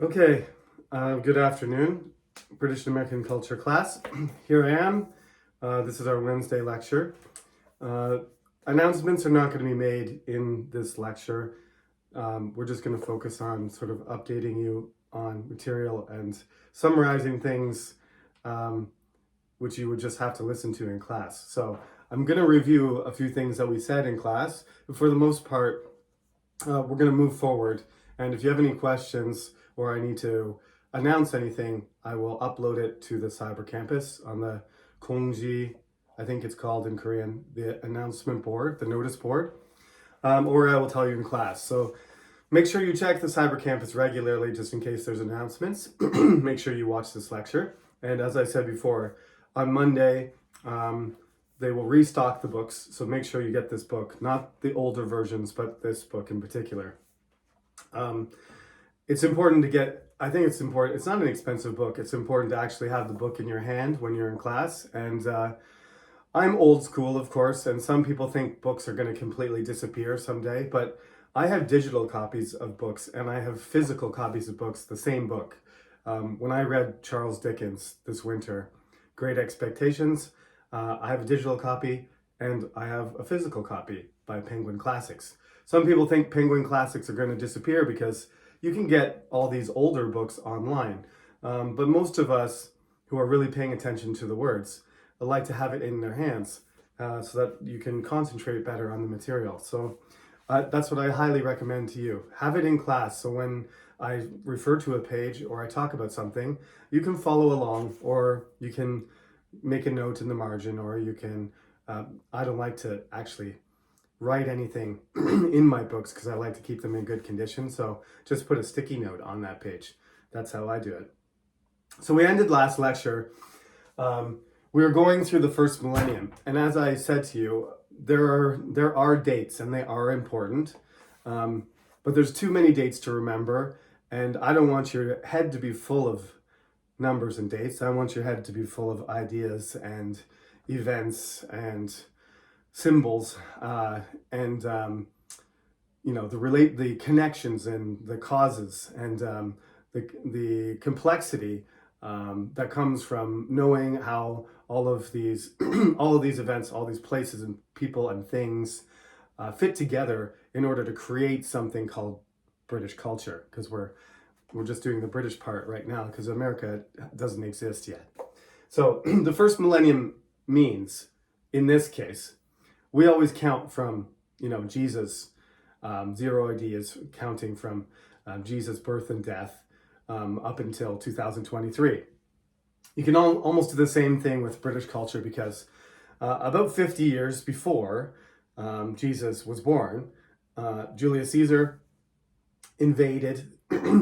Okay, good afternoon, British and American culture class. Here I am. This is our Wednesday lecture. Uh, Announcements are not going to be made in this lecture. We're just going to focus on sort of updating you on material and summarizing things um, which you would just have to listen to in class. So I'm going to review a few things that we said in class, but for the most part, we're going to move forward. And if you have any questions or I need to announce anything, I will upload it to the Cyber Campus on the Kongji, I think it's called in Korean, the announcement board, the notice board, or I will tell you in class. So make sure you check the Cyber Campus regularly just in case there's announcements. Make sure you watch this lecture. And as I said before, on Monday, they will restock the books, so make sure you get this book, not the older versions, but this book in particular. It's important to get, I think it's important, it's not an expensive book, it's important to actually have the book in your hand when you're in class. And I'm old school, of course, and some people think books are going to completely disappear someday, but I have digital copies of books and I have physical copies of books, the same book. When I read Charles Dickens this winter, Great Expectations, I have a digital copy and I have a physical copy by Penguin Classics. Some people think Penguin Classics are going to disappear because you can get all these older books online. But most of us who are really paying attention to the words like to have it in their hands so that you can concentrate better on the material. So that's what I highly recommend to you. Have it in class so when I refer to a page or I talk about something, you can follow along or you can make a note in the margin or you can, I don't like to actually write anything in my books because I like to keep them in good condition. So just put a sticky note on that page. That's how I do it. So we ended last lecture. We were going through the first millennium, and as I said to you, there are dates, and they are important, but there's too many dates to remember, and I don't want your head to be full of numbers and dates. I want your head to be full of ideas and events and symbols, and the connections and the causes and the complexity that comes from knowing how all of these all of these events, all these places and people and things fit together in order to create something called British culture. Because we're just doing the British part right now because America doesn't exist yet. So the first millennium means, in this case, we always count from Jesus. Zero AD is counting from Jesus' birth and death up until 2023. You can almost do the same thing with British culture because about 50 years before Jesus was born, Julius Caesar invaded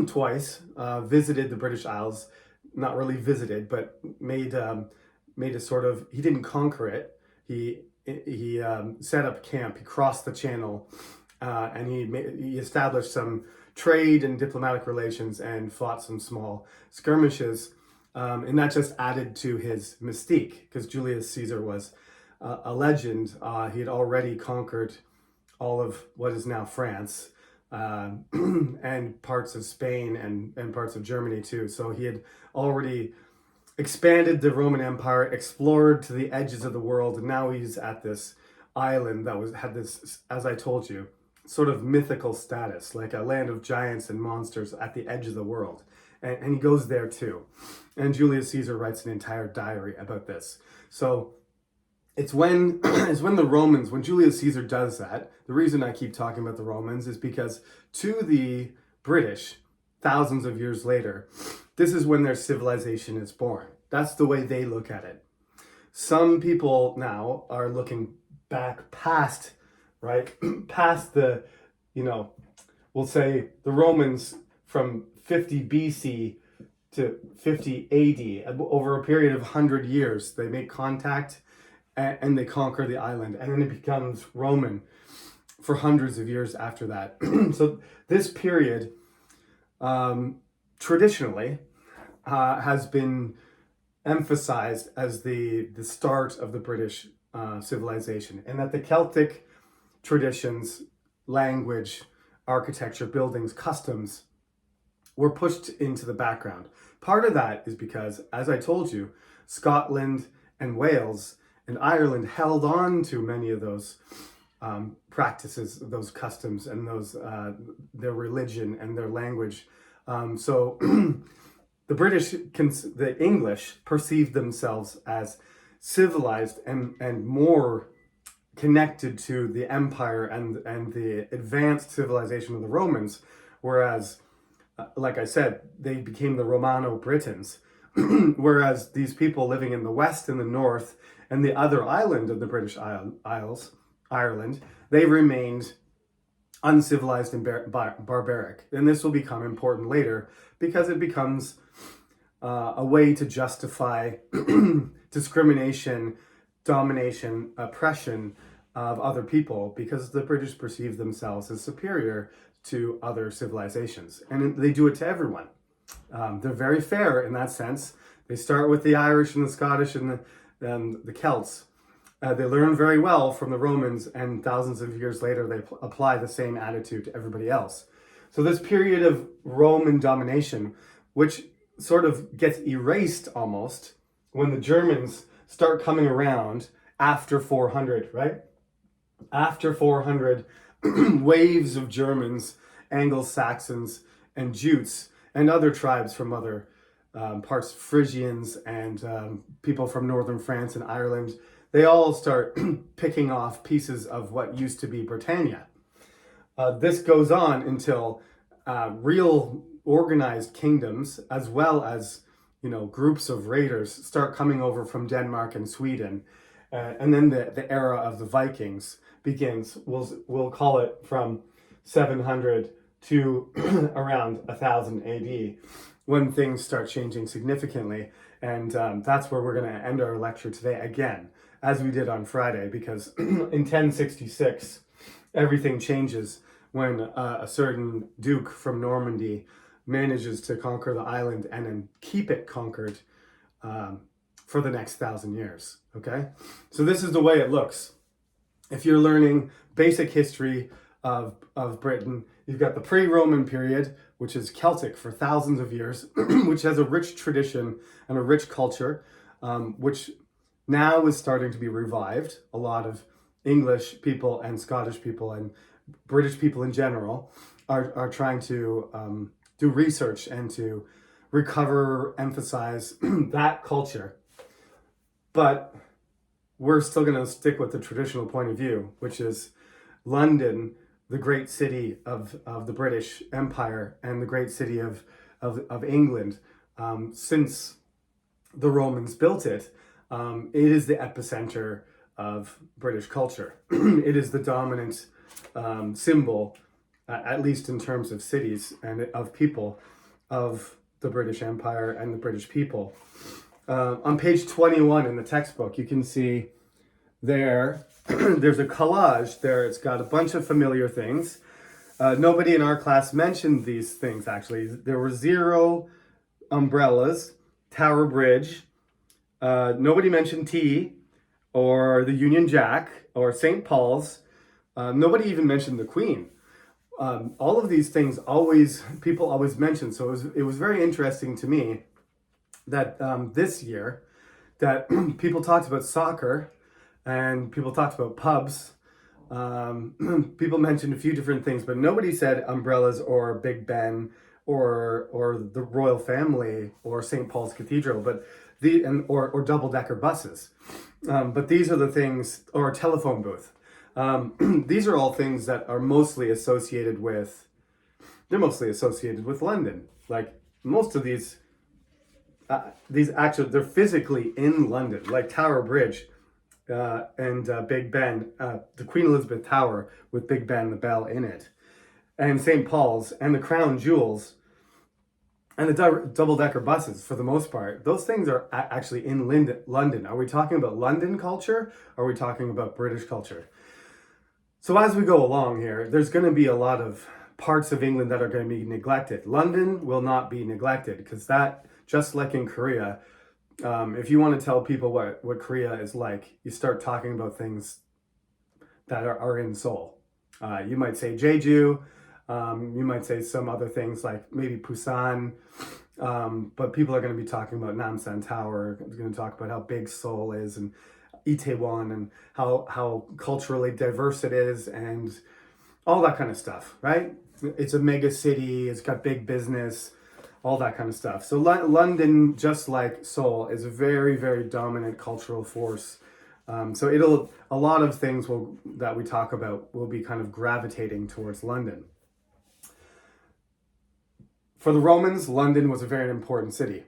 twice, visited the British Isles, not really visited, but made a sort of, he didn't conquer it. He set up camp, he crossed the channel, and he established some trade and diplomatic relations and fought some small skirmishes. And that just added to his mystique because Julius Caesar was a legend. He had already conquered all of what is now France and parts of Spain and parts of Germany too. So he had already expanded the Roman Empire, explored to the edges of the world, and now he's at this island that had this, as I told you, sort of mythical status, like a land of giants and monsters at the edge of the world. And he goes there too. And Julius Caesar writes an entire diary about this. So it's when the Romans, when Julius Caesar does that, the reason I keep talking about the Romans is because to the British, thousands of years later, this is when their civilization is born. That's the way they look at it. Some people now are looking back past, right? Past the, we'll say the Romans from 50 BC to 50 AD. Over a period of 100 years, they make contact and they conquer the island. And then it becomes Roman for hundreds of years after that. So this period, traditionally, has been emphasized as the start of the British civilization, and that the Celtic traditions, language, architecture, buildings, customs were pushed into the background. Part of that is because, as I told you, Scotland and Wales and Ireland held on to many of those practices, those customs, and those their religion and their language. So the English perceived themselves as civilized and more connected to the empire and the advanced civilization of the Romans, whereas, like I said, they became the Romano-Britons. Whereas these people living in the west and the north and the other island of the British Isles, Ireland, they remained uncivilized and barbaric. And this will become important later because it becomes a way to justify discrimination, domination, oppression of other people, because the British perceive themselves as superior to other civilizations. And they do it to everyone. They're very fair in that sense. They start with the Irish and the Scottish and the Celts. They learn very well from the Romans, and thousands of years later, they apply the same attitude to everybody else. So this period of Roman domination, which sort of gets erased almost when the Germans start coming around after 400, right? After 400, waves of Germans, Anglo-Saxons, and Jutes, and other tribes from other parts, Frisians and people from northern France and Ireland, they all start picking off pieces of what used to be Britannia. This goes on until real organized kingdoms, as well as groups of raiders, start coming over from Denmark and Sweden, and then the era of the Vikings begins. We'll call it from 700 to around 1000 AD, when things start changing significantly. And that's where we're going to end our lecture today again, as we did on Friday, because in 1066, everything changes when a certain duke from Normandy manages to conquer the island and then keep it conquered for the next 1,000 years, okay? So this is the way it looks. If you're learning basic history of Britain, you've got the pre-Roman period, which is Celtic for thousands of years, which has a rich tradition and a rich culture, which now is starting to be revived. A lot of English people and Scottish people and British people in general are trying to do research and to recover, emphasize that culture. But we're still going to stick with the traditional point of view, which is London, the great city of the British Empire and the great city of England. Since the Romans built it, it is the epicenter of British culture. It is the dominant symbol, at least in terms of cities and of people, of the British Empire and the British people. On page 21 in the textbook, you can see there's a collage there. It's got a bunch of familiar things. Nobody in our class mentioned these things, actually. There were 0 umbrellas, Tower Bridge. Nobody mentioned tea or the Union Jack or St. Paul's. Nobody even mentioned the Queen. All of these things people always mention. So it was very interesting to me that this year that people talked about soccer and people talked about pubs. People mentioned a few different things, but nobody said umbrellas or Big Ben or the royal family or St. Paul's Cathedral, but or double-decker buses. But these are the things, or a telephone booth. These are all things that are mostly associated with London. Like most of these actually, they're physically in London, like Tower Bridge and Big Ben, the Queen Elizabeth Tower with Big Ben, the bell in it, and St. Paul's and the Crown Jewels and the double-decker buses, for the most part. Those things are actually in London. Are we talking about London culture? Or are we talking about British culture? So as we go along here, there's going to be a lot of parts of England that are going to be neglected. London will not be neglected, because that, just like in Korea, if you want to tell people what Korea is like, you start talking about things that are in Seoul. You might say Jeju, You might say some other things like maybe Busan, but people are going to be talking about Namsan Tower. They're going to talk about how big Seoul is and Itaewon and how culturally diverse it is and all that kind of stuff, right? It's a mega city. It's got big business, all that kind of stuff. So London, just like Seoul, is a very, very dominant cultural force. So a lot of things that we talk about will be kind of gravitating towards London. For the Romans, London was a very important city.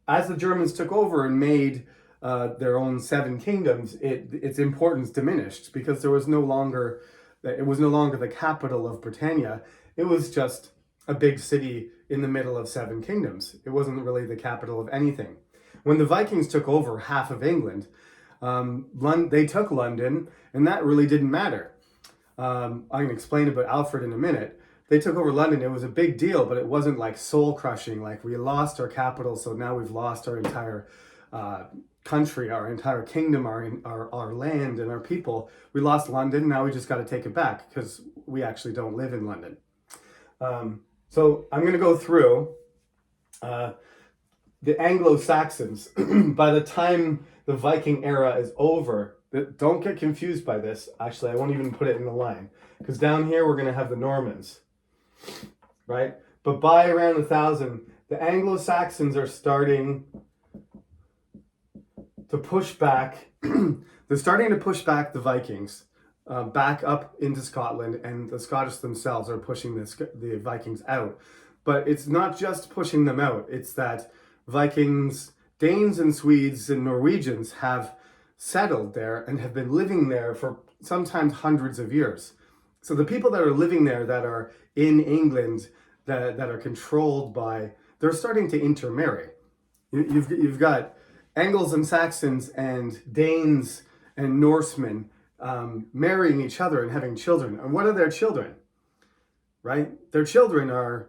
As the Germans took over and made their own 7 kingdoms, its importance diminished because it was no longer the capital of Britannia. It was just a big city in the middle of 7 kingdoms. It wasn't really the capital of anything. When the Vikings took over half of England, they took London, and that really didn't matter. I'm going to explain about Alfred in a minute. They took over London. It was a big deal, but it wasn't like soul crushing. Like, we lost our capital, so now we've lost our entire country, our entire kingdom, our land, and our people. We lost London. Now we just got to take it back because we actually don't live in London. So I'm going to go through the Anglo-Saxons. By the time the Viking era is over, don't get confused by this. Actually, I won't even put it in the line because down here we're going to have the Normans, right? But by around 1000, the Anglo-Saxons are starting to push back. They're starting to push back the Vikings back up into Scotland, and the Scottish themselves are pushing the Vikings out. But it's not just pushing them out. It's that Vikings, Danes and Swedes and Norwegians have settled there and have been living there for sometimes hundreds of years. So the people that are living there, that are in England, that are controlled by, they're starting to intermarry. You've got Angles and Saxons and Danes and Norsemen marrying each other and having children. And what are their children? Right? Their children are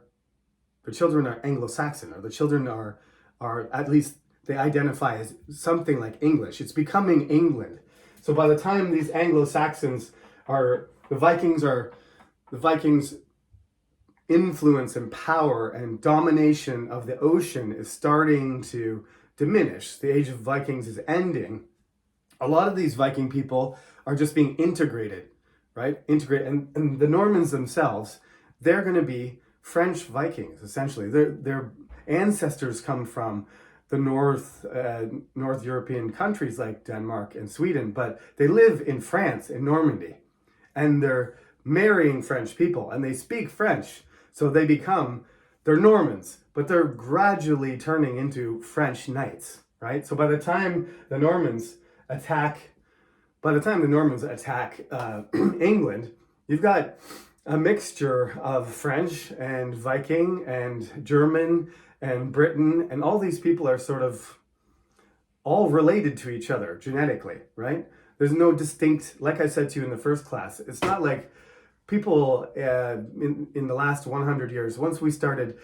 Anglo-Saxon, or the children are at least they identify as something like English. It's becoming England. So by the time these Anglo-Saxons the Vikings' influence and power and domination of the ocean is starting to diminish. The age of Vikings is ending. A lot of these Viking people are just being integrated, right? And the Normans themselves, they're going to be French Vikings, essentially. Their ancestors come from the North European countries like Denmark and Sweden, but they live in France, in Normandy, and they're marrying French people, and they speak French, so they're Normans, but they're gradually turning into French knights, right? So by the time the Normans attack England, you've got a mixture of French and Viking and German and Britain, and all these people are sort of all related to each other genetically, right? There's no distinct, like I said to you in the first class, it's not like people in the last 100 years, once we started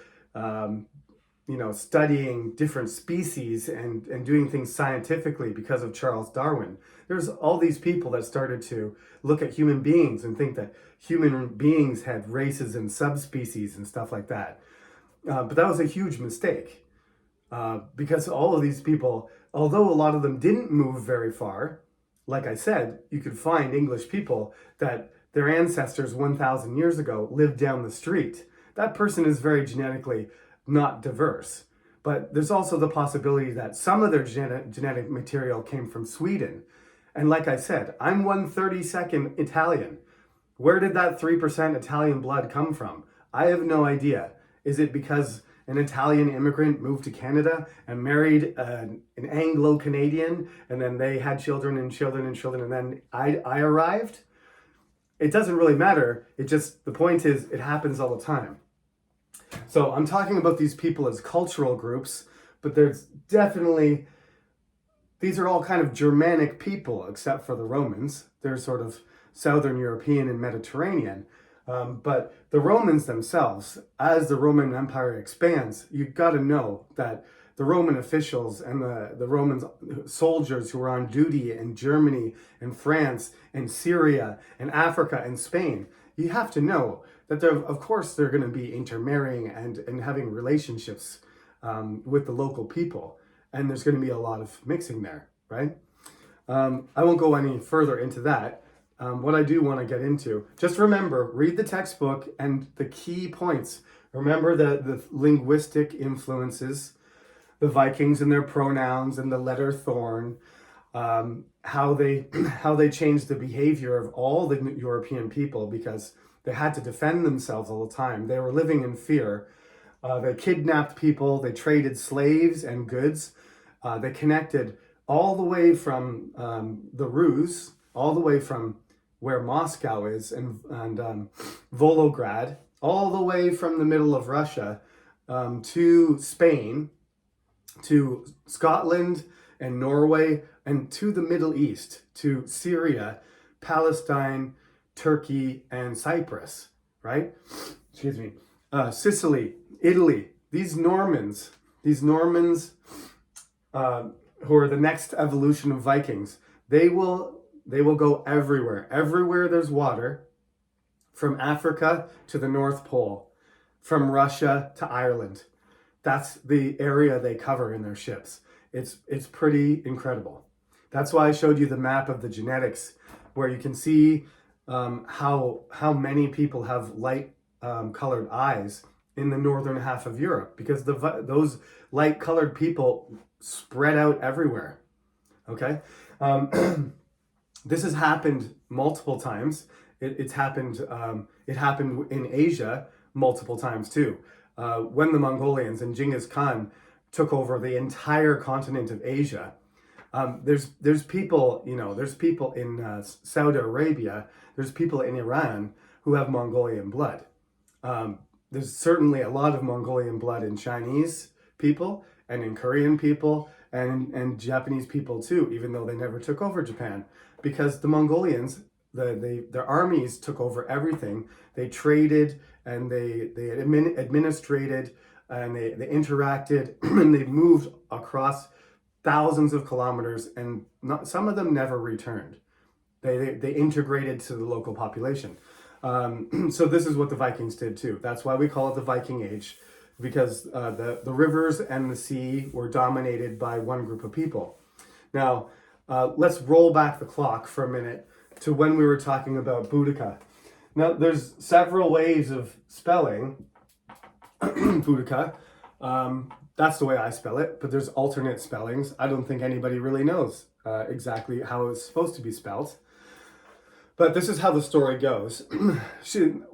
studying different species and doing things scientifically because of Charles Darwin, there's all these people that started to look at human beings and think that human beings had races and subspecies and stuff like that. But that was a huge mistake because all of these people, although a lot of them didn't move very far, like I said, you could find English people that their ancestors 1,000 years ago lived down the street. That person is very genetically not diverse. But there's also the possibility that some of their genetic material came from Sweden. And like I said, I'm 1/32 Italian. Where did that 3% Italian blood come from? I have no idea. Is it because an Italian immigrant moved to Canada and married an Anglo-Canadian, and then they had children and children and children, and then I arrived? It doesn't really matter. The point is, it happens all the time. So I'm talking about these people as cultural groups, but these are all kind of Germanic people, except for the Romans. They're sort of Southern European and Mediterranean. But the Romans themselves, as the Roman Empire expands, you've got to know that the Roman officials and the Roman soldiers who were on duty in Germany and France and Syria and Africa and Spain, you have to know that of course they're going to be intermarrying and having relationships with the local people, and there's going to be a lot of mixing there, right? I won't go any further into that. What I do want to get into, just remember, read the textbook and the key points. Remember the linguistic influences, the Vikings and their pronouns and the letter thorn, how they changed the behavior of all the European people because they had to defend themselves all the time. They were living in fear. They kidnapped people. They traded slaves and goods. They connected all the way from the Rus, all the way from where Moscow is and Volgograd, all the way from the middle of Russia to Spain, to Scotland and Norway, and to the Middle East, to Syria, Palestine, Turkey, and Cyprus, right? Excuse me. Sicily, Italy, these Normans, who are the next evolution of Vikings, they will go everywhere. Everywhere there's water, from Africa to the North Pole, from Russia to Ireland. That's the area they cover in their ships. It's pretty incredible. That's why I showed you the map of the genetics, where you can see how many people have light colored eyes in the northern half of Europe, because those light colored people spread out everywhere. Okay, this has happened multiple times. It happened in Asia multiple times too. When the Mongolians and Genghis Khan took over the entire continent of Asia, there's people, there's people in Saudi Arabia, there's people in Iran who have Mongolian blood. There's certainly a lot of Mongolian blood in Chinese people and in Korean people and Japanese people too, even though they never took over Japan, because the Mongolians, their armies took over everything. They traded and they administrated and they interacted and they moved across thousands of kilometers, and some of them never returned. They integrated to the local population. So this is what the Vikings did too. That's why we call it the Viking Age, because the rivers and the sea were dominated by one group of people. Now, let's roll back the clock for a minute to when we were talking about Boudica. Now, there's several ways of spelling Boudica. That's the way I spell it, but there's alternate spellings. I don't think anybody really knows exactly how it's supposed to be spelled. But this is how the story goes.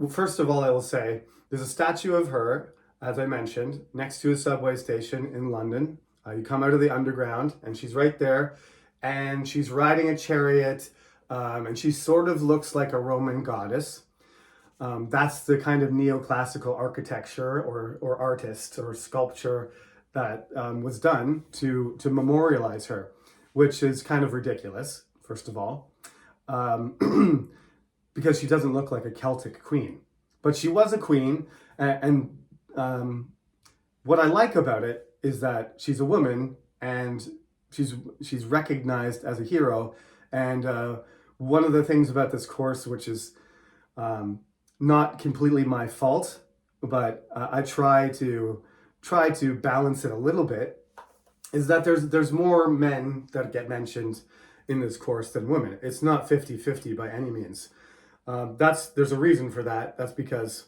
First of all, I will say, there's a statue of her, as I mentioned, next to a subway station in London. You come out of the underground, and she's right there, and she's riding a chariot, and she sort of looks like a Roman goddess. That's the kind of neoclassical architecture or artist or sculpture that was done to memorialize her, which is kind of ridiculous, first of all, because she doesn't look like a Celtic queen. But she was a queen, and what I like about it is that she's a woman and she's recognized as a hero. And one of the things about this course, which is not completely my fault, but I try to balance it a little bit, is that there's more men that get mentioned in this course than women. It's not 50-50 by any means. There's a reason for that. That's because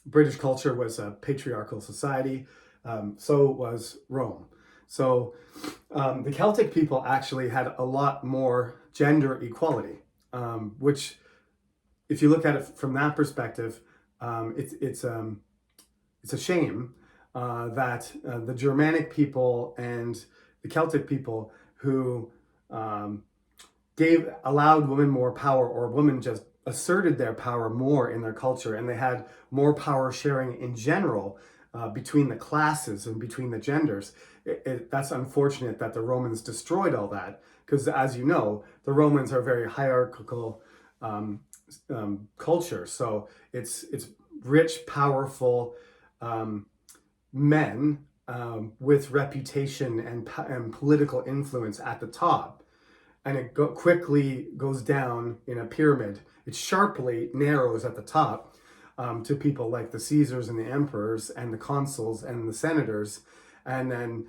British culture was a patriarchal society. So was Rome. So the Celtic people actually had a lot more gender equality, which, if you look at it from that perspective, it's a shame that the Germanic people and the Celtic people who allowed women more power, or women just asserted their power more in their culture, and they had more power sharing in general between the classes and between the genders. That's unfortunate that the Romans destroyed all that, because, as you know, the Romans are a very hierarchical culture. So it's rich, powerful men with reputation and political influence at the top, and it quickly goes down in a pyramid. It sharply narrows at the top, to people like the Caesars and the emperors and the consuls and the senators. And then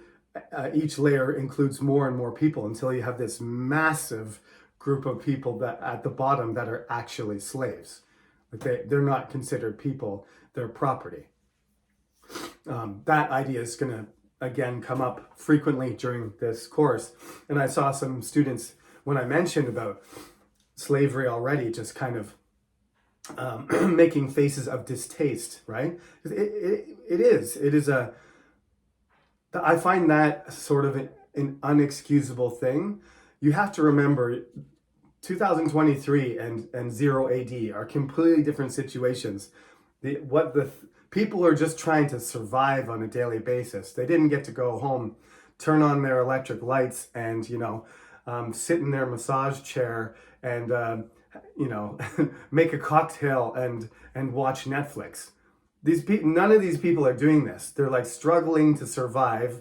each layer includes more and more people until you have this massive group of people that at the bottom that are actually slaves. They're not considered people, they're property. That idea is going to, again, come up frequently during this course. And I saw some students, when I mentioned about slavery already, just kind of making faces of distaste, right? It is I find that sort of an unexcusable thing. You have to remember 2023 and 0 AD are completely different situations. People are just trying to survive on a daily basis. They didn't get to go home, turn on their electric lights, and sit in their massage chair and make a cocktail and watch Netflix. None of these people are doing this. They're like struggling to survive.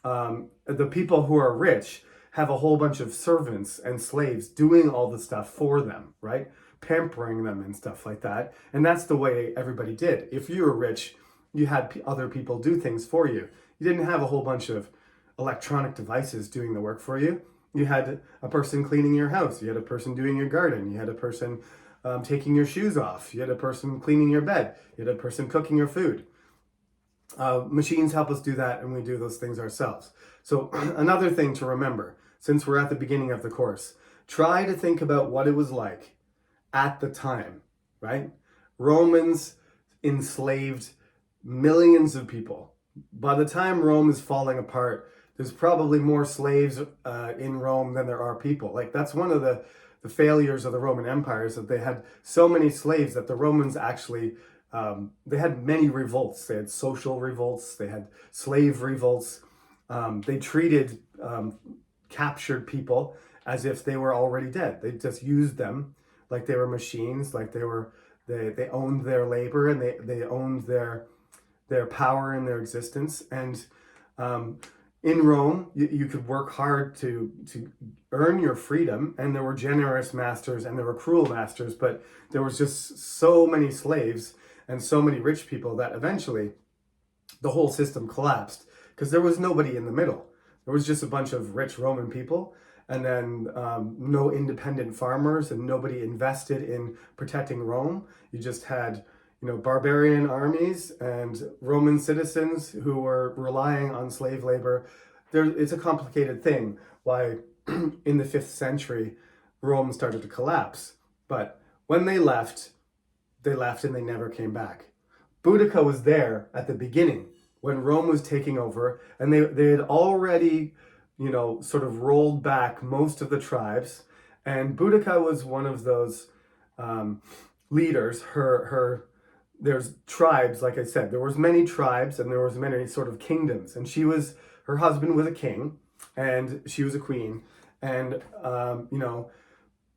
The people who are rich have a whole bunch of servants and slaves doing all the stuff for them, right? Pampering them and stuff like that. And that's the way everybody did. If you were rich, you had other people do things for you. You didn't have a whole bunch of electronic devices doing the work for you. You had a person cleaning your house. You had a person doing your garden. You had a person taking your shoes off. You had a person cleaning your bed. You had a person cooking your food. Machines help us do that, and we do those things ourselves. So another thing to remember, since we're at the beginning of the course, try to think about what it was like at the time, right? Romans enslaved millions of people. By the time Rome is falling apart, there's probably more slaves in Rome than there are people. Like, that's one of the failures of the Roman Empire, is that they had so many slaves that the Romans actually, they had many revolts. They had social revolts, they had slave revolts. They treated captured people as if they were already dead. They just used them like they were machines, like they owned their labor, and they owned their power and their existence. And in Rome, you could work hard to earn your freedom, and there were generous masters and there were cruel masters, but there was just so many slaves and so many rich people that eventually the whole system collapsed, because there was nobody in the middle. There was just a bunch of rich Roman people, and then no independent farmers, and nobody invested in protecting Rome. You just had barbarian armies and Roman citizens who were relying on slave labor. It's a complicated thing why in the 5th century Rome started to collapse. But when they left and they never came back. Boudica was there at the beginning when Rome was taking over, and they had already sort of rolled back most of the tribes, and Boudica was one of those leaders. There's tribes, like I said, there was many tribes and there was many sort of kingdoms, and her husband was a king and she was a queen, and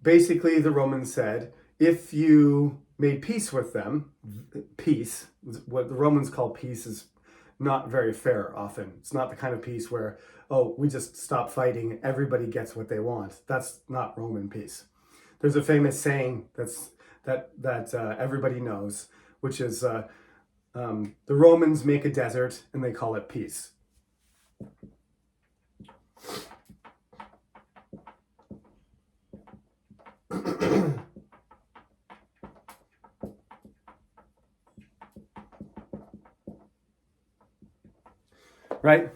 basically the Romans said, if you made peace with them, peace, what the Romans call peace, is not very fair often. It's not the kind of peace where, oh, we just stop fighting, everybody gets what they want. That's not Roman peace. There's a famous saying that everybody knows, which is the Romans make a desert and they call it peace. Right?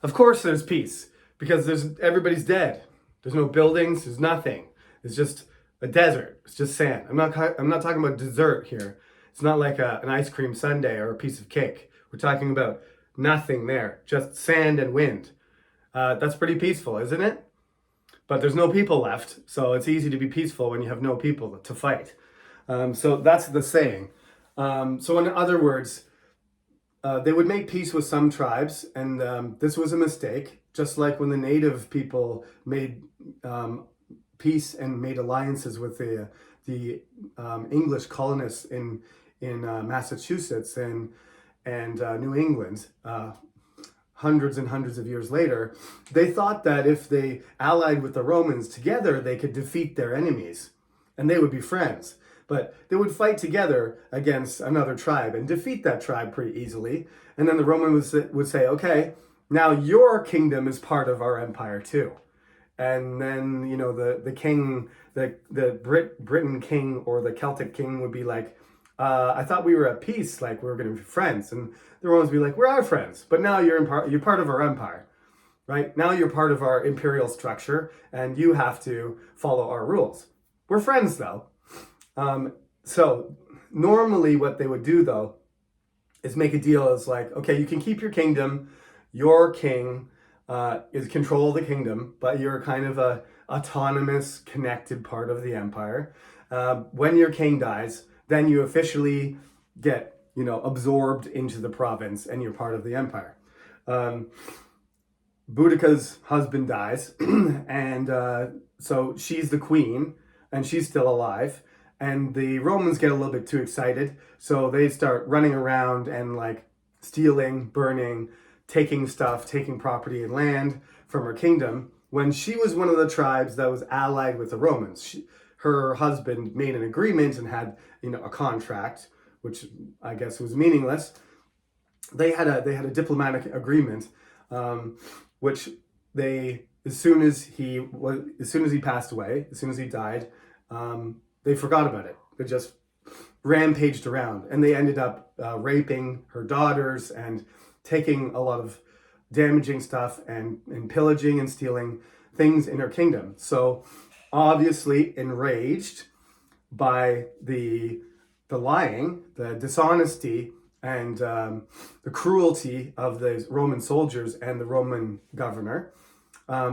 Of course there's peace, because everybody's dead. There's no buildings, there's nothing. It's just a desert. It's just sand. I'm not talking about dessert here. It's not like an ice cream sundae or a piece of cake. We're talking about nothing there, just sand and wind. That's pretty peaceful, isn't it? But there's no people left, so it's easy to be peaceful when you have no people to fight. So that's the saying. So in other words, they would make peace with some tribes, and this was a mistake, just like when the native people made peace and made alliances with the English colonists in Massachusetts and New England. Hundreds and hundreds of years later, they thought that if they allied with the Romans together, they could defeat their enemies and they would be friends. But they would fight together against another tribe and defeat that tribe pretty easily. And then the Romans would say, okay, now your kingdom is part of our empire too. And then, you know, the king, the Britain king or the Celtic king would be like, I thought we were at peace, like we were going to be friends. And the Romans would be like, we're our friends, but now you're part of our empire, right? Now you're part of our imperial structure and you have to follow our rules. We're friends though. So normally what they would do though is make a deal as like, okay, you can keep your kingdom, your king is control of the kingdom, but you're kind of a autonomous, connected part of the empire. When your king dies, then you officially get, you know, absorbed into the province and you're part of the empire. Boudica's husband dies, and so she's the queen, and she's still alive. And the Romans get a little bit too excited, so they start running around and like stealing, burning, taking stuff, taking property and land from her kingdom. When she was one of the tribes that was allied with the Romans, her husband made an agreement and had, you know, a contract, which I guess was meaningless. They had a diplomatic agreement, which they as soon as he passed away, as soon as he died, they forgot about it. They just rampaged around, and they ended up raping her daughters and taking a lot of damaging stuff and pillaging and stealing things in her kingdom. So obviously enraged by the lying, the dishonesty, and the cruelty of the Roman soldiers and the Roman governor,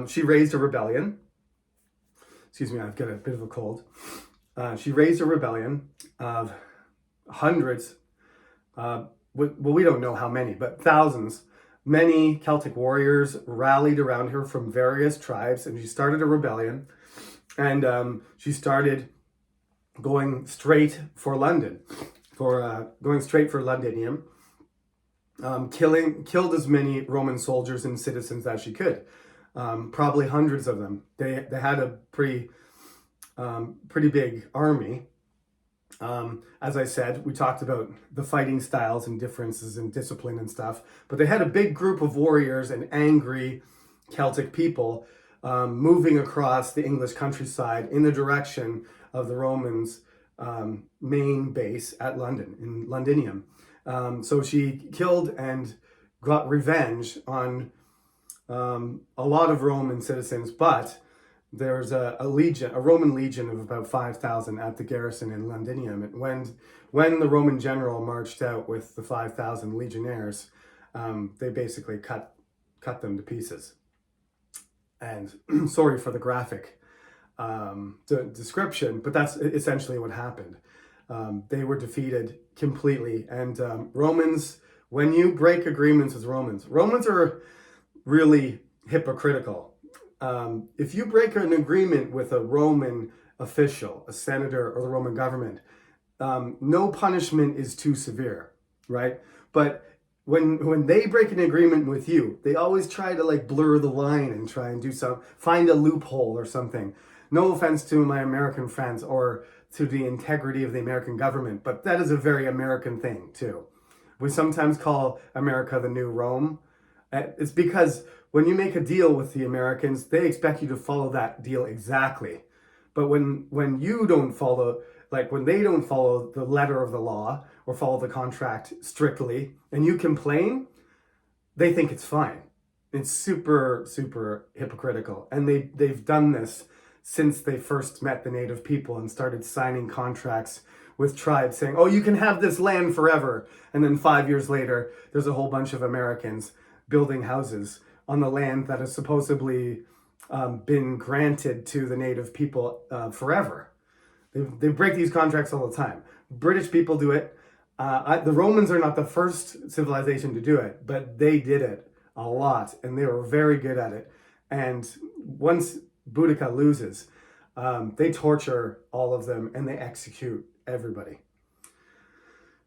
she raised a rebellion. Excuse me, I've got a bit of a cold. She raised a rebellion of hundreds, well, we don't know how many, but thousands. Many Celtic warriors rallied around her from various tribes, and she started a rebellion. And she started going straight for London, going straight for Londinium, killed as many Roman soldiers and citizens as she could, probably hundreds of them. They had a pretty big army. As I said, we talked about the fighting styles and differences in discipline and stuff, but they had a big group of warriors and angry Celtic people moving across the English countryside in the direction of the Romans' main base at London, in Londinium. So she killed and got revenge on a lot of Roman citizens, but there's a Roman legion of about 5,000 at the garrison in Londinium. And when the Roman general marched out with the 5,000 legionnaires, they basically cut them to pieces. And sorry for the graphic description, but that's essentially what happened. They were defeated completely. And Romans, when you break agreements with Romans are really hypocritical. If you break an agreement with a Roman official, a senator, or the Roman government, no punishment is too severe, right? But when they break an agreement with you, they always try to like blur the line and try and find a loophole or something. No offense to my American friends or to the integrity of the American government, but that is a very American thing too. We sometimes call America the new Rome. It's because when you make a deal with the Americans, they expect you to follow that deal exactly. But when you don't follow, like when they don't follow the letter of the law or follow the contract strictly, and you complain, they think it's fine. It's super, super hypocritical. And they've done this since they first met the native people and started signing contracts with tribes saying, oh, you can have this land forever. And then 5 years later, there's a whole bunch of Americans building houses on the land that has supposedly been granted to the native people forever. They break these contracts all the time. British people do it. The Romans are not the first civilization to do it, but they did it a lot, and they were very good at it. And once Boudica loses, they torture all of them, and they execute everybody.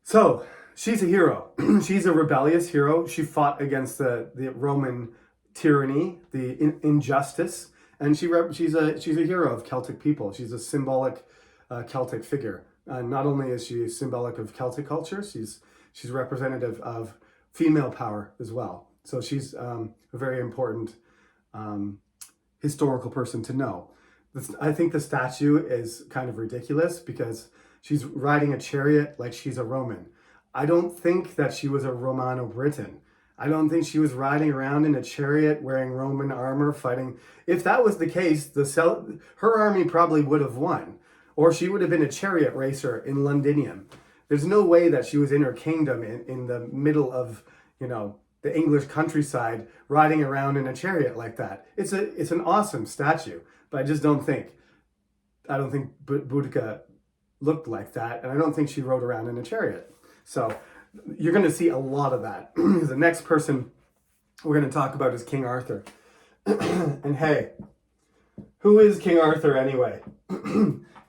So she's a hero. She's a rebellious hero. She fought against the Roman tyranny, the injustice, and she's a hero of Celtic people. She's a symbolic Celtic figure. Not only is she symbolic of Celtic culture, she's representative of female power as well. So she's a very important historical person to know. I think the statue is kind of ridiculous because she's riding a chariot like she's a Roman. I don't think that she was a Romano-Briton. I don't think she was riding around in a chariot wearing Roman armor fighting. If that was the case, her army probably would have won. Or she would have been a chariot racer in Londinium. There's no way that she was in her kingdom in the middle of, the English countryside riding around in a chariot like that. It's an awesome statue, but I don't think Boudica looked like that, and I don't think she rode around in a chariot. So you're going to see a lot of that. The next person we're going to talk about is King Arthur. And hey, who is King Arthur anyway?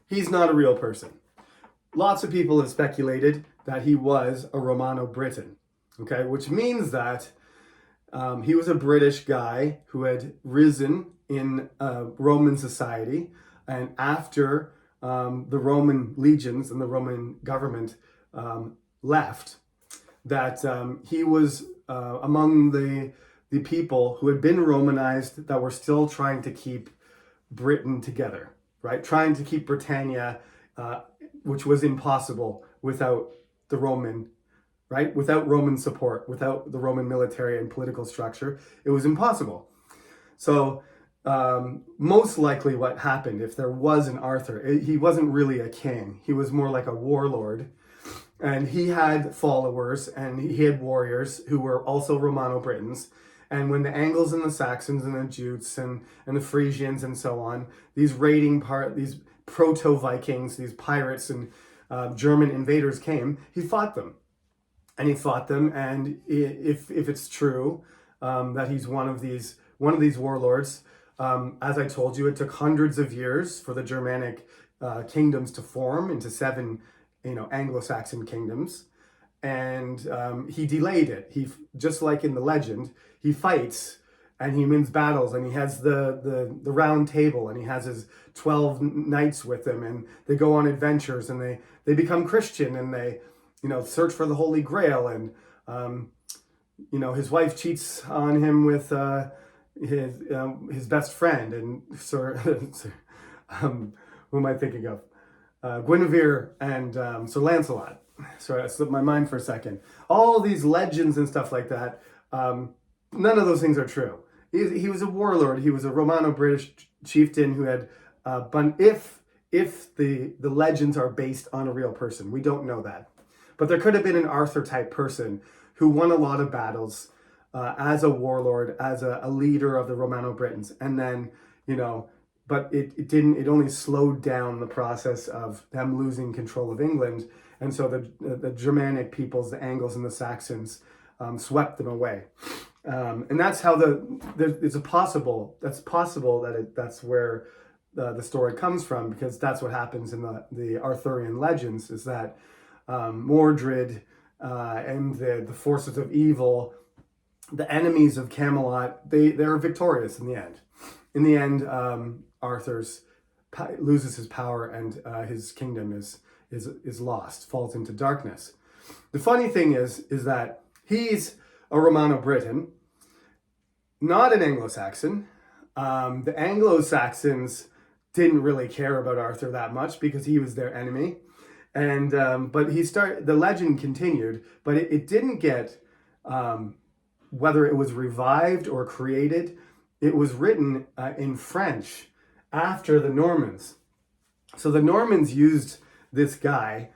He's not a real person. Lots of people have speculated that he was a Romano-Briton, okay, which means that he was a British guy who had risen in Roman society, and after the Roman legions and the Roman government left, that he was among the people who had been Romanized that were still trying to keep Britain together, right? Trying to keep Britannia, which was impossible without the Roman, right? Without Roman support, without the Roman military and political structure, it was impossible. So most likely what happened, if there was an Arthur, he wasn't really a king. He was more like a warlord. And he had followers and he had warriors who were also Romano-Britons. And when the Angles and the Saxons and the Jutes and the Frisians and so on, these proto-Vikings, these pirates and German invaders came, he fought them. And he fought them, and if it's true that he's one of these warlords, as I told you, it took hundreds of years for the Germanic kingdoms to form into 7 Anglo-Saxon kingdoms, and he delayed it. He, just like in the legend, he fights and he wins battles, and he has the round table, and he has his 12 knights with him, and they go on adventures, and they become Christian, and they search for the Holy Grail, and his wife cheats on him with his best friend, and who am I thinking of? Guinevere and Sir Lancelot. Sorry, I slipped my mind for a second. All these legends and stuff like that, none of those things are true. He was a warlord. He was a Romano-British chieftain who had, if the legends are based on a real person, we don't know that. But there could have been an Arthur-type person who won a lot of battles as a warlord, as a leader of the Romano-Britons, and then, but it didn't. It only slowed down the process of them losing control of England, and so the Germanic peoples, the Angles and the Saxons, swept them away, and that's how that's possible that's where the story comes from, because that's what happens in the Arthurian legends, is that Mordred and the forces of evil, the enemies of Camelot, they're victorious in the end. In the end, Arthur loses his power, and his kingdom is lost, falls into darkness. The funny thing is that he's a Romano-Briton, not an Anglo-Saxon. The Anglo-Saxons didn't really care about Arthur that much because he was their enemy. And but the legend continued, but it didn't get, whether it was revived or created, it was written in French after the Normans. So the Normans used this guy,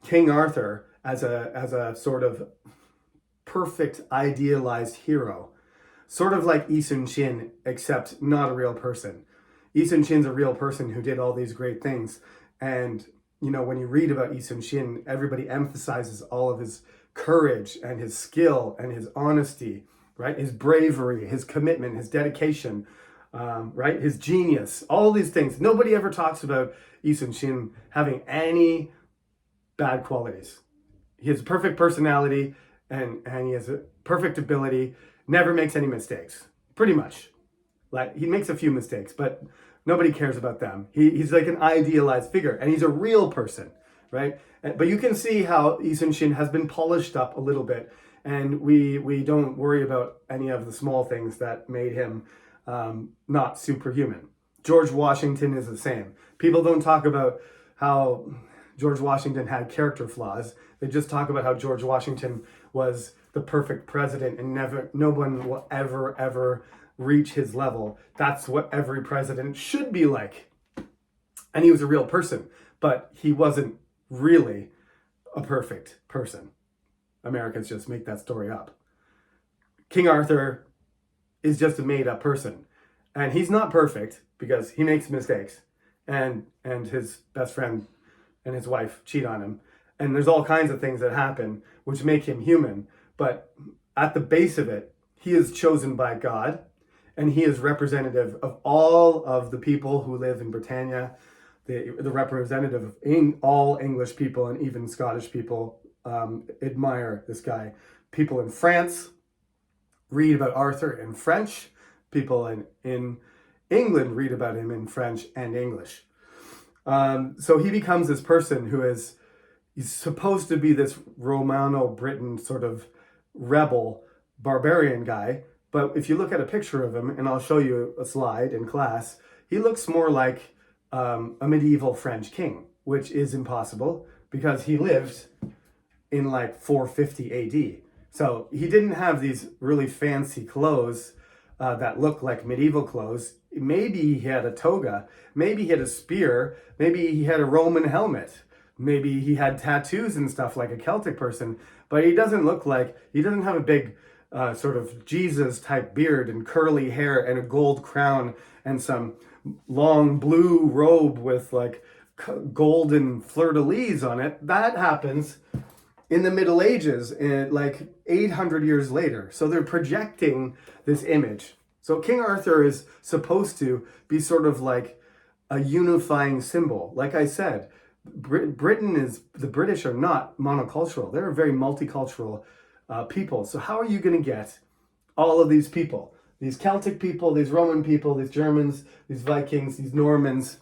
King Arthur, as a sort of perfect idealized hero, sort of like Yi Sun-shin, except not a real person. Yi Sun-shin's a real person who did all these great things, and when you read about Yi Sun-shin, everybody emphasizes all of his courage and his skill and his honesty, right? His bravery, his commitment, his dedication, right? His genius, all these things. Nobody ever talks about Yi Sun-shin having any bad qualities. He has a perfect personality, and he has a perfect ability, never makes any mistakes, pretty much. Like, he makes a few mistakes, but nobody cares about them. He's like an idealized figure, and he's a real person, right? But you can see how Yi Sun-shin has been polished up a little bit, and we don't worry about any of the small things that made him not superhuman. George Washington is the same. People don't talk about how George Washington had character flaws. They just talk about how George Washington was the perfect president and no one will ever reach his level. That's what every president should be like. And he was a real person, but he wasn't really a perfect person. Americans just make that story up. King Arthur is just a made up person. And he's not perfect because he makes mistakes. And his best friend and his wife cheat on him. And there's all kinds of things that happen which make him human. But at the base of it, he is chosen by God. And he is representative of all of the people who live in Britannia, the representative of all English people and even Scottish people admire this guy. People in France read about Arthur in French. People in England read about him in French and English. So he becomes this person who he's supposed to be this Romano-Briton sort of rebel, barbarian guy. But if you look at a picture of him, and I'll show you a slide in class, he looks more like a medieval French king, which is impossible because he lived in like 450 AD. So he didn't have these really fancy clothes that look like medieval clothes. Maybe he had a toga, maybe he had a spear, maybe he had a Roman helmet, maybe he had tattoos and stuff like a Celtic person, but he doesn't have a big sort of Jesus type beard and curly hair and a gold crown and some long blue robe with like golden fleur-de-lis on it. That happens in the Middle Ages, like 800 years later. So they're projecting this image. So King Arthur is supposed to be sort of like a unifying symbol. Like I said, the British are not monocultural. They're a very multicultural people. So how are you going to get all of these people? These Celtic people, these Roman people, these Germans, these Vikings, these Normans,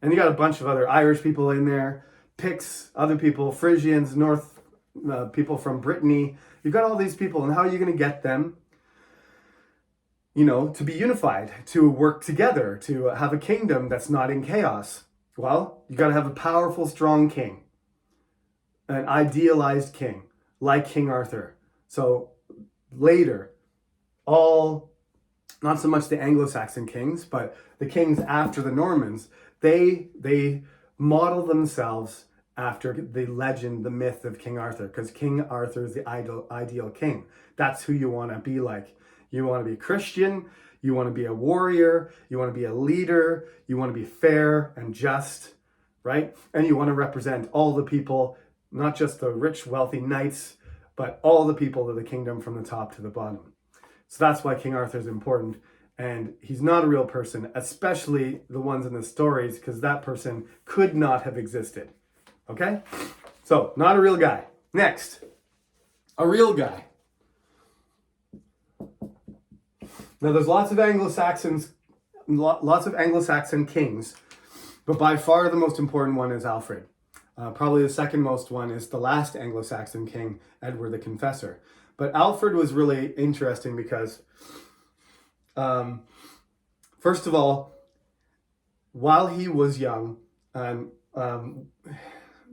and you got a bunch of other Irish people in there, Picts, other people, Frisians, people from Brittany. You've got all these people, and how are you going to get them, to be unified, to work together, to have a kingdom that's not in chaos? Well, you got to have a powerful, strong king, an idealized king, like King Arthur. So later, not so much the Anglo-Saxon kings, but the kings after the Normans, they model themselves after the legend, the myth of King Arthur, because King Arthur is the ideal king. That's who you want to be like. You want to be Christian, you want to be a warrior, you want to be a leader, you want to be fair and just, right? And you want to represent all the people, not just the rich, wealthy knights, but all the people of the kingdom from the top to the bottom. So that's why King Arthur is important. And he's not a real person, especially the ones in the stories, because that person could not have existed. Okay? So, not a real guy. Next, a real guy. Now, there's lots of Anglo-Saxon kings, but by far the most important one is Alfred. Probably the second most one is the last Anglo-Saxon king, Edward the Confessor. But Alfred was really interesting because, first of all, while he was young,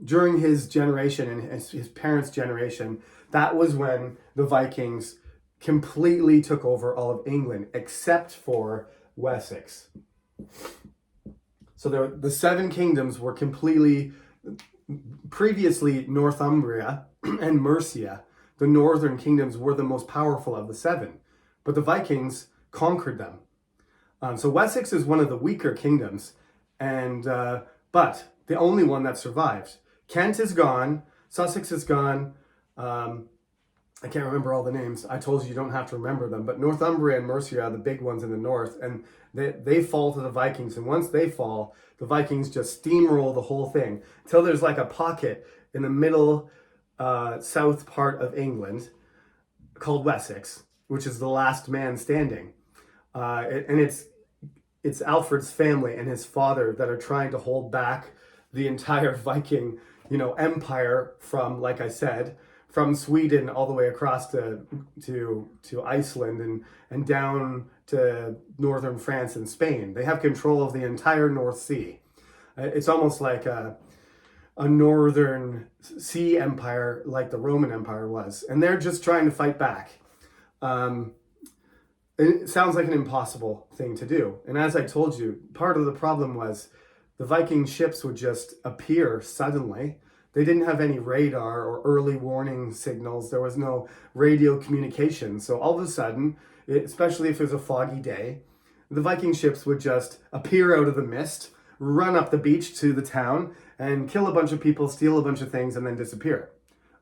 during his generation and his parents' generation, that was when the Vikings completely took over all of England, except for Wessex. So the seven kingdoms were previously Northumbria and Mercia. The northern kingdoms were the most powerful of the seven, but the Vikings conquered them. So Wessex is one of the weaker kingdoms, but the only one that survived. Kent is gone, Sussex is gone, I can't remember all the names. I told you don't have to remember them, but Northumbria and Mercia are the big ones in the north, and they fall to the Vikings, and once they fall, the Vikings just steamroll the whole thing until there's like a pocket in the middle south part of England called Wessex, which is the last man standing. And it's Alfred's family and his father that are trying to hold back the entire Viking empire from, like I said, from Sweden all the way across to Iceland and down to northern France and Spain. They have control of the entire North Sea. It's almost like a northern sea empire like the Roman Empire was, and they're just trying to fight back. Um, it sounds like an impossible thing to do. And as I told you, part of the problem was the Viking ships would just appear suddenly. They didn't have any radar or early warning signals. There was no radio communication. So all of a sudden, especially if it was a foggy day, the Viking ships would just appear out of the mist, run up the beach to the town, and kill a bunch of people, steal a bunch of things, and then disappear.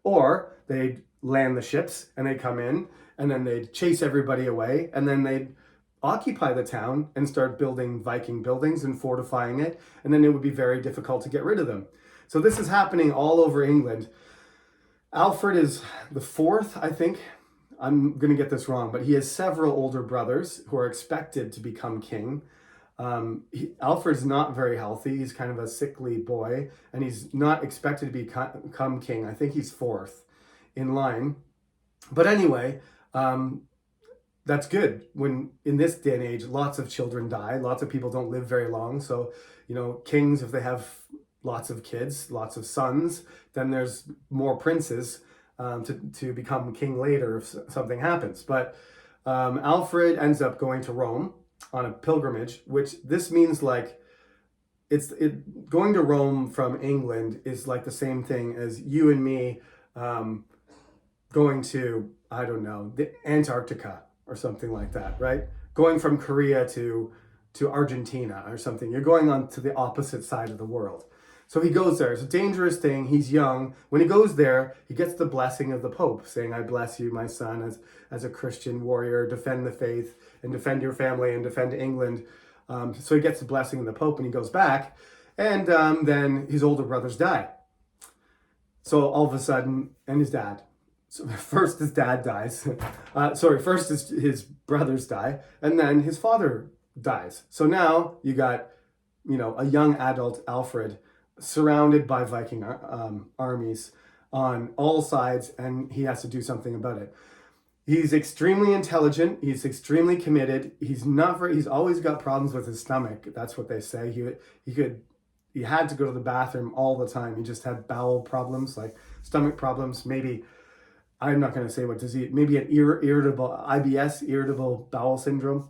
Or they'd land the ships and they'd come in and then they'd chase everybody away and then they'd occupy the town and start building Viking buildings and fortifying it, and then it would be very difficult to get rid of them. So this is happening all over England. Alfred is the fourth, I think. I'm going to get this wrong, but he has several older brothers who are expected to become king. Alfred's not very healthy. He's kind of a sickly boy, and he's not expected to become king. I think he's fourth in line. But anyway, that's good. When in this day and age, lots of children die. Lots of people don't live very long. So, kings, if they have lots of kids, lots of sons, then there's more princes to become king later if something happens. But Alfred ends up going to Rome on a pilgrimage, which this means like going to Rome from England is like the same thing as you and me going to, I don't know, the Antarctica or something like that, right? Going from Korea to Argentina or something. You're going on to the opposite side of the world. So he goes there. It's a dangerous thing. He's young. When he goes there, he gets the blessing of the Pope, saying, "I bless you, my son, as a Christian warrior. Defend the faith and defend your family and defend England." So he gets the blessing of the Pope and he goes back. And then his older brothers die. So all of a sudden, and his dad. So first his dad dies. First his brothers die, and then his father dies. So now you got, a young adult Alfred surrounded by Viking armies on all sides, and he has to do something about it. He's extremely intelligent. He's extremely committed. He's always got problems with his stomach. That's what they say. He had to go to the bathroom all the time. He just had bowel problems, like stomach problems. Maybe, I'm not going to say what disease, maybe an irritable IBS, irritable bowel syndrome.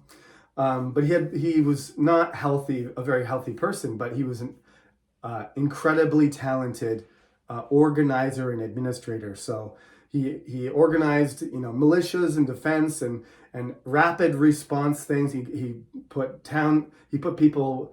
But he was not healthy, a very healthy person, but he was an incredibly talented organizer and administrator. So he organized, militias and defense and rapid response things. He put people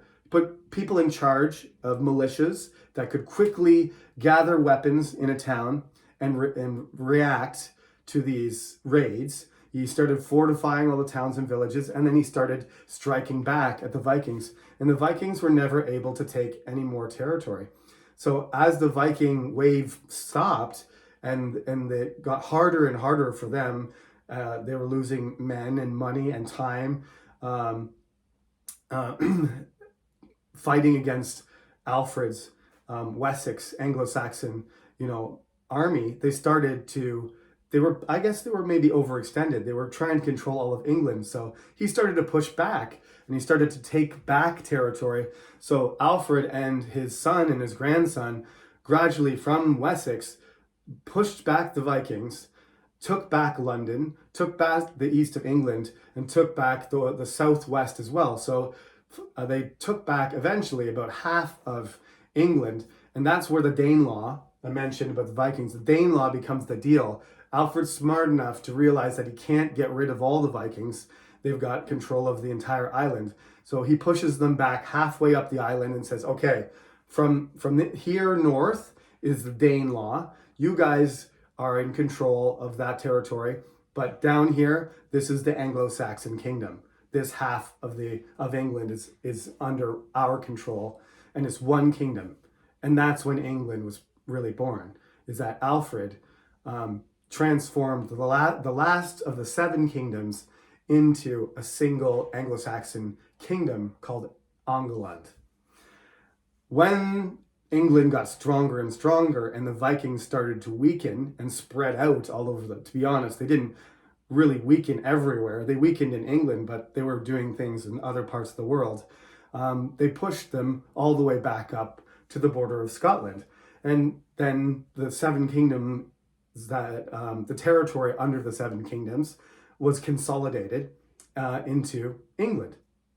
in charge of militias that could quickly gather weapons in a town and react to these raids. He started fortifying all the towns and villages, and then he started striking back at the Vikings. And the Vikings were never able to take any more territory. So as the Viking wave stopped and it got harder and harder for them, they were losing men and money and time fighting against Alfred's Wessex Anglo-Saxon, army. They were maybe overextended. They were trying to control all of England. So he started to push back and he started to take back territory. So Alfred and his son and his grandson gradually from Wessex pushed back the Vikings, took back London, took back the east of England, and took back the southwest as well. So they took back eventually about half of England. And that's where the Danelaw, I mentioned about the Vikings, the Danelaw becomes the deal. Alfred's smart enough to realize that he can't get rid of all the Vikings. They've got control of the entire island. So he pushes them back halfway up the island and says, okay, from here north is the Danelaw. You guys are in control of that territory. But down here, this is the Anglo-Saxon kingdom. This half of England is under our control, and it's one kingdom. And that's when England was really born, is that Alfred transformed the last of the seven kingdoms into a single Anglo-Saxon kingdom called England. When England got stronger and stronger, and the Vikings started to weaken and spread out all over to be honest, they didn't really weaken everywhere. They weakened in England, but they were doing things in other parts of the world. They pushed them all the way back up to the border of Scotland. And then the Seven Kingdoms, the territory under the Seven Kingdoms was consolidated into England.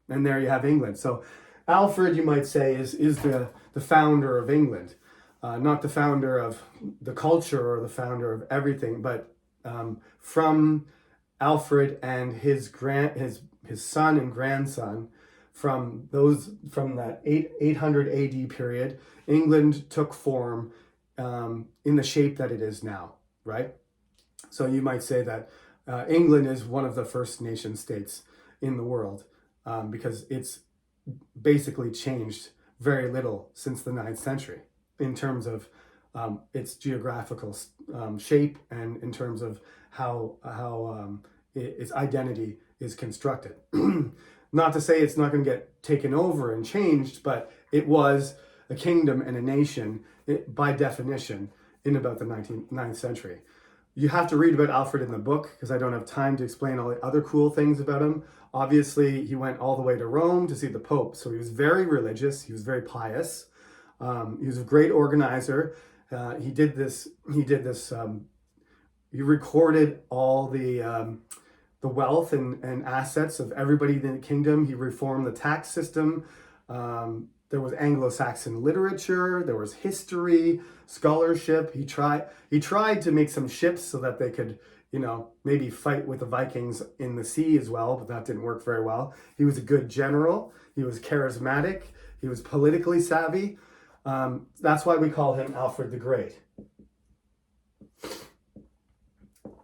And there you have England. So Alfred, you might say, is the founder of England. Not the founder of the culture or the founder of everything, but from Alfred and his son and grandson, from that 800 AD period, England took form in the shape that it is now, right? So you might say that England is one of the first nation states in the world because it's basically changed very little since the 9th century in terms of its geographical shape and in terms of how its identity is constructed. Not to say it's not going to get taken over and changed, but it was a kingdom and a nation by definition in about the 9th century. You have to read about Alfred in the book because I don't have time to explain all the other cool things about him. Obviously, he went all the way to Rome to see the Pope, so he was very religious, he was very pious, he was a great organizer. He recorded all the wealth and assets of everybody in the kingdom. He reformed the tax system. There was Anglo-Saxon literature. There was history, scholarship. He tried to make some ships so that they could, maybe fight with the Vikings in the sea as well, but that didn't work very well. He was a good general. He was charismatic. He was politically savvy. That's why we call him Alfred the Great.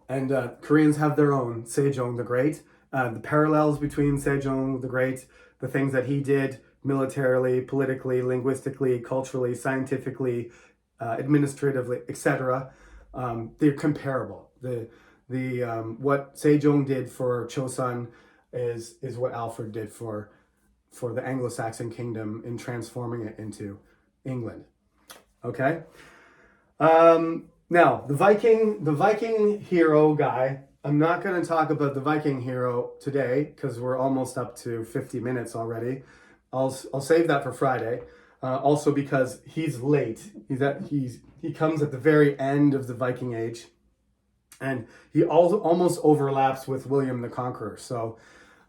And Koreans have their own Sejong the Great. The parallels between Sejong the Great, the things that he did militarily, politically, linguistically, culturally, scientifically, administratively, etc., they're comparable. What Sejong did for Chosun is what Alfred did for the Anglo-Saxon kingdom in transforming it into England. Okay. Now, the Viking hero guy, I'm not going to talk about the Viking hero today because we're almost up to 50 minutes already. I'll save that for Friday. Also because he's late. He comes at the very end of the Viking Age, and he almost overlaps with William the Conqueror. So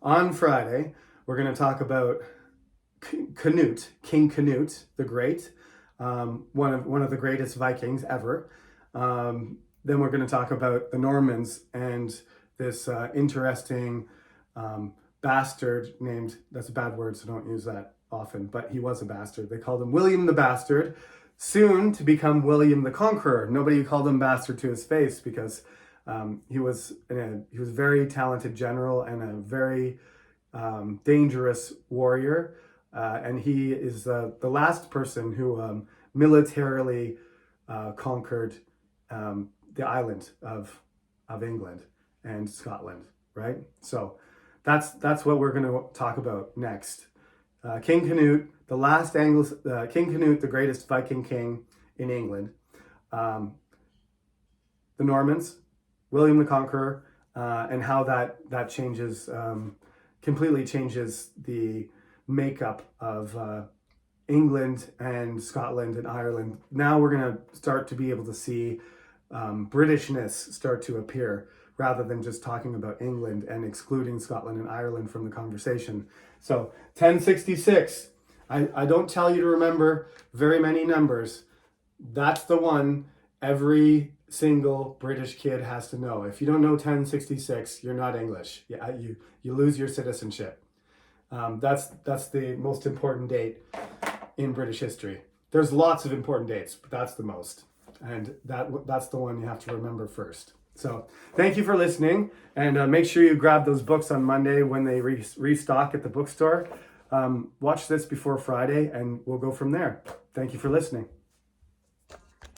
on Friday, we're going to talk about King Canute the Great, one of the greatest Vikings ever. Then we're going to talk about the Normans and this interesting bastard named, that's a bad word, so don't use that often, but he was a bastard. They called him William the Bastard, soon to become William the Conqueror. Nobody called him bastard to his face because he was a very talented general and a very dangerous warrior. And he is the last person who militarily conquered the island of England and Scotland, right? So that's what we're going to talk about next. King Canute, King Canute, the greatest Viking king in England. The Normans, William the Conqueror, and how that changes, completely changes the makeup of England and Scotland and Ireland. Now we're going to start to be able to see Britishness start to appear rather than just talking about England and excluding Scotland and Ireland from the conversation. So 1066, I don't tell you to remember very many numbers. That's the one every single British kid has to know. If you don't know 1066, you're not English. You lose your citizenship. That's the most important date in British history. There's lots of important dates, but that's the most. And that's the one you have to remember first. So thank you for listening, and make sure you grab those books on Monday when they restock at the bookstore. Watch this before Friday, and we'll go from there. Thank you for listening.